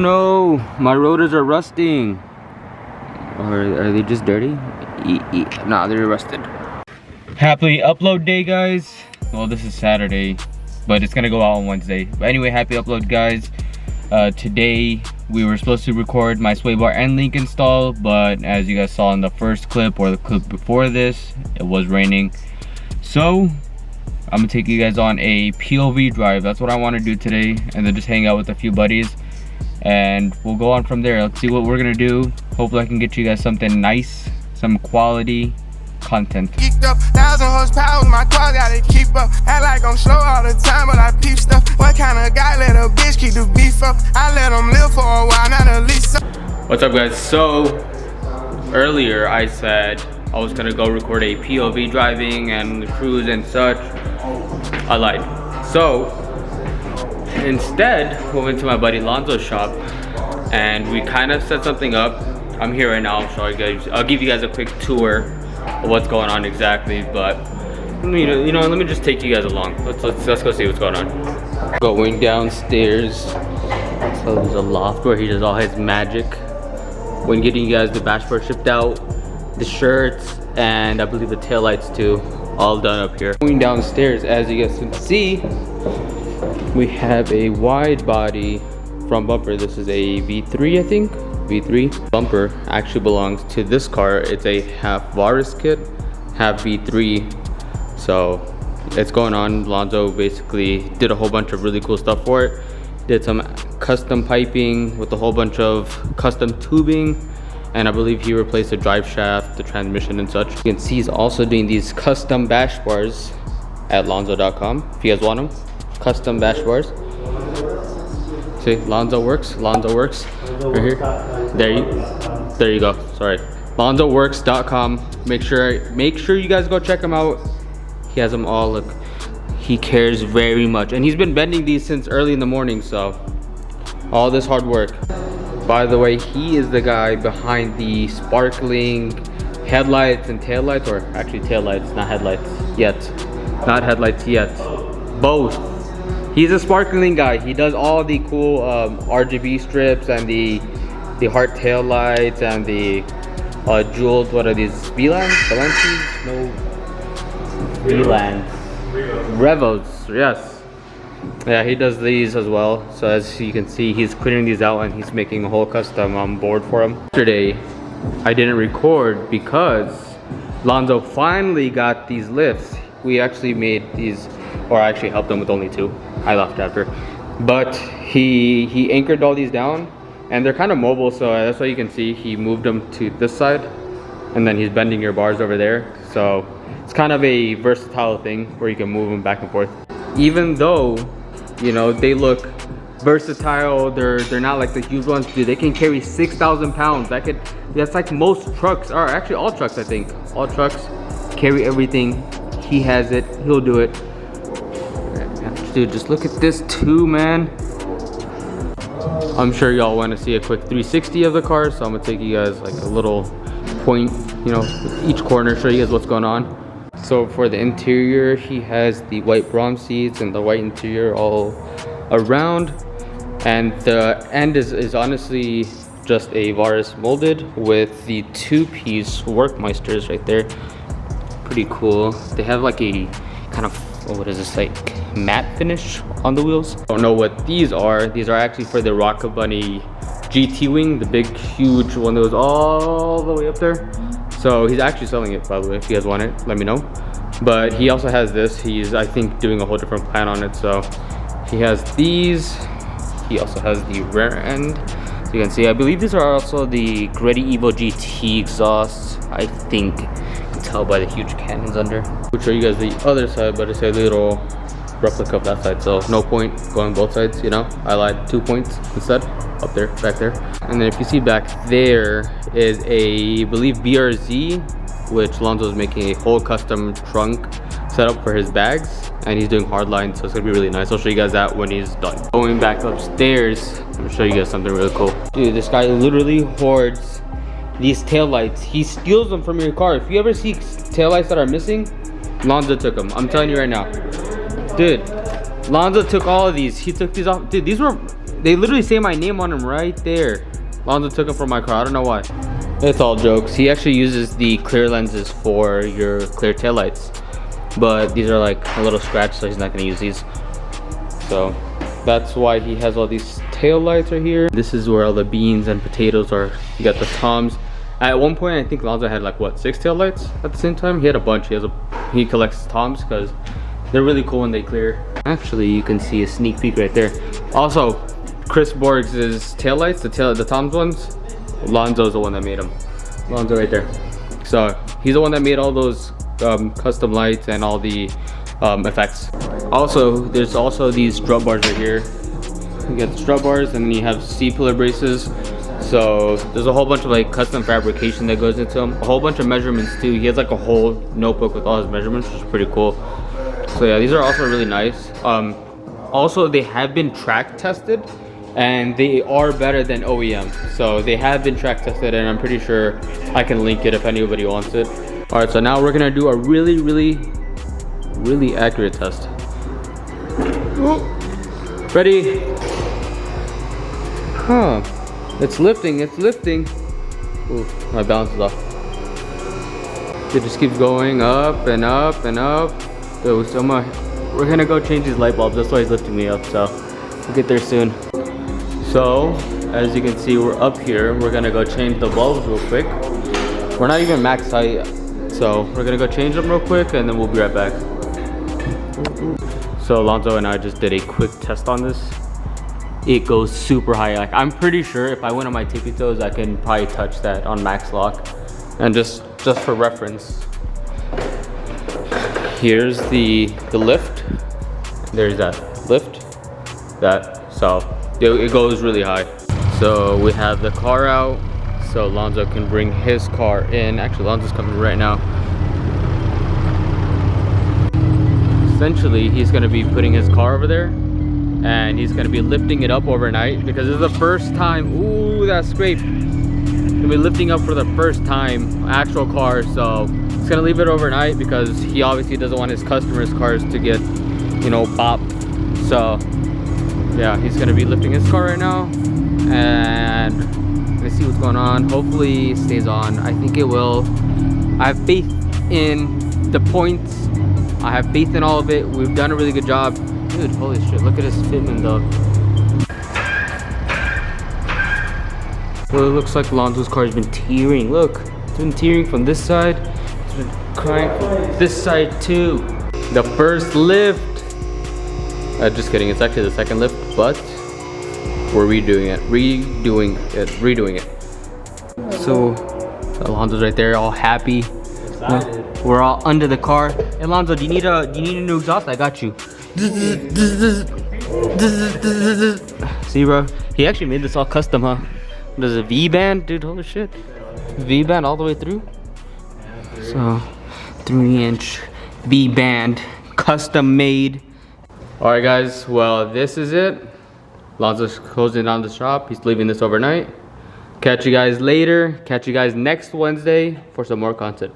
No, my rotors are rusting. Or are they just dirty? Nah, they're rusted. Happy upload day, guys. Well, this is Saturday, but it's gonna go out on Wednesday. But anyway, happy upload, guys. Today we were supposed to record my sway bar and link install, but as you guys saw in the first clip or the clip before this, it was raining. So I'm gonna take you guys on a POV drive. That's what I want to do today, and then just hang out with a few buddies, and we'll go on from there. Let's see what we're gonna do. Hopefully I can get you guys something nice, some quality content. Geeked up, 1,000 horsepower, my car gotta keep up. Act like I'm slow all the time, but I peep stuff. What kind of guy let a bitch keep the beef up? I let them live for a while, not at least. What's up, guys? So earlier I said I was gonna go record a POV driving and cruise and such. I lied. So instead we went to my buddy Lonzo's shop and we kind of set something up. I'm here right now. I'll give you guys a quick tour of what's going on exactly, but you know, let me just take you guys along. Let's go see what's going on. Going downstairs. So there's a loft where he does all his magic when getting you guys the dashboard shipped out, the shirts, and I believe the taillights too, all done up here. Going downstairs, as you guys can see, we have a wide body front bumper. This is a V3, I think. V3 bumper actually belongs to this car. It's a half Varus kit, half V3. So it's going on. Lonzo basically did a whole bunch of really cool stuff for it. Did some custom piping with a whole bunch of custom tubing, and I believe he replaced the drive shaft, the transmission and such. You can see he's also doing these custom bash bars at lonzo.com if you guys want them. Custom bash bars. See, Lonzo Works right here. There you go. Sorry, LonzoWorks.com. Make sure you guys go check him out. He has them all. Look, he cares very much, and he's been bending these since early in the morning. So all this hard work. By the way, he is the guy behind the sparkling headlights and taillights, or actually taillights, not headlights yet. Not headlights yet. Both. He's a sparkling guy. He does all the cool RGB strips and the heart tail lights and the jeweled, what are these? Valencies? No. VLANs. Revos, yes. Yeah, he does these as well. So as you can see, he's clearing these out and he's making a whole custom board for them. Yesterday, I didn't record because Lonzo finally got these lifts. We actually made these, or I actually helped him with only two. I left after. But he anchored all these down, and they're kind of mobile, so that's why you can see he moved them to this side, and then he's bending your bars over there. So it's kind of a versatile thing where you can move them back and forth. Even though, you know, they look versatile, they're not like the huge ones. Dude, they can carry 6,000 pounds. That's like most trucks, or actually all trucks, I think. All trucks carry everything. He has it, he'll do it. Dude, just look at this too, man. I'm sure y'all want to see a quick 360 of the car, so I'm gonna take you guys like a little point, you know, each corner, show you guys what's going on. So for the interior, he has the white bronze seats and the white interior all around, and the end is honestly just a Varus molded with the two-piece Workmeisters right there. Pretty cool. They have like a kind of, what is this, like matte finish on the wheels. Don't know what these are. These are actually for the Rocket Bunny GT wing, the big huge one that goes all the way up there. So he's actually selling it, by the way. If you guys want it, let me know. But he also has this. He's, I think, doing a whole different plan on it. So he has these. He also has the rear end. So you can see, I believe these are also the Gritty Evo GT exhausts, I think. Tell by the huge cannons under. I'll show you guys the other side, but it's a little replica of that side, so no point going both sides, you know. I lied, 2 points instead, up there, back there. And then if you see back there is a, I believe, BRZ, which Lonzo is making a whole custom trunk setup for his bags, and he's doing hard lines, so it's gonna be really nice. I'll show you guys that when he's done. Going back upstairs, I'm gonna show you guys something really cool. Dude, this guy literally hoards these taillights. He steals them from your car. If you ever see taillights that are missing, Lonzo took them. I'm telling you right now. Dude, Lonzo took all of these. He took these off. Dude, these were They literally say my name on them right there. Lonzo took them from my car. I don't know why. It's all jokes. He actually uses the clear lenses for your clear taillights, but these are like a little scratch, so he's not gonna use these. So that's why he has all these tail lights right here. This is where all the beans and potatoes are. You got the toms. At one point, I think Lonzo had like what, 6 tail lights at the same time. He had a bunch. He collects toms because they're really cool when they clear. Actually, you can see a sneak peek right there. Also, Chris Borgs' tail lights, the toms ones, Lonzo's the one that made them. Lonzo right there. So he's the one that made all those custom lights and all the effects. Also, there's also these strut bars right here. You get the strut bars, and then you have C-pillar braces. So there's a whole bunch of like custom fabrication that goes into them. A whole bunch of measurements too. He has like a whole notebook with all his measurements, which is pretty cool. So yeah, these are also really nice. Also, they have been track tested, and they are better than OEM. So they have been track tested, and I'm pretty sure I can link it if anybody wants it. All right, so now we're gonna do a really accurate test. Ooh. Ready? Huh? It's lifting. It's lifting. Ooh, my balance is off. It just keeps going up and up and up. So we're gonna go change these light bulbs. That's why he's lifting me up. So we'll get there soon. So as you can see, we're up here. We're gonna go change the bulbs real quick. We're not even max height, so we're gonna go change them real quick, and then we'll be right back. So Alonzo and I just did a quick test on this. It goes super high. Like, I'm pretty sure if I went on my tippy toes, I can probably touch that on max lock. And just for reference, here's the lift. There's that lift. So it goes really high. So we have the car out, so Lonzo can bring his car in. Actually, Lonzo's coming right now. Essentially, he's gonna be putting his car over there, and he's gonna be lifting it up overnight because this is the first time. Ooh, that scrape. Gonna be lifting up for the first time, actual car. So he's gonna leave it overnight because he obviously doesn't want his customers' cars to get, you know, popped. So yeah, he's gonna be lifting his car right now, and let's see what's going on. Hopefully it stays on. I think it will. I have faith in the points. I have faith in all of it. We've done a really good job. Dude, holy shit, look at his fitment though. Well, it looks like Lonzo's car has been tearing. Look, it's been tearing from this side. It's been crying from this side too. The first lift. Just kidding, it's actually the second lift, but we're redoing it. So Alonzo's right there, all happy. Excited. We're all under the car. Hey, Alonzo, do you need a new exhaust? I got you. See, bro, he actually made this all custom, huh? There's a V-band, dude. Holy shit, V-band all the way through. So 3-inch V-band, custom made. All right, guys. Well, this is it. Lonzo's closing down the shop. He's leaving this overnight. Catch you guys later. Catch you guys next Wednesday for some more content.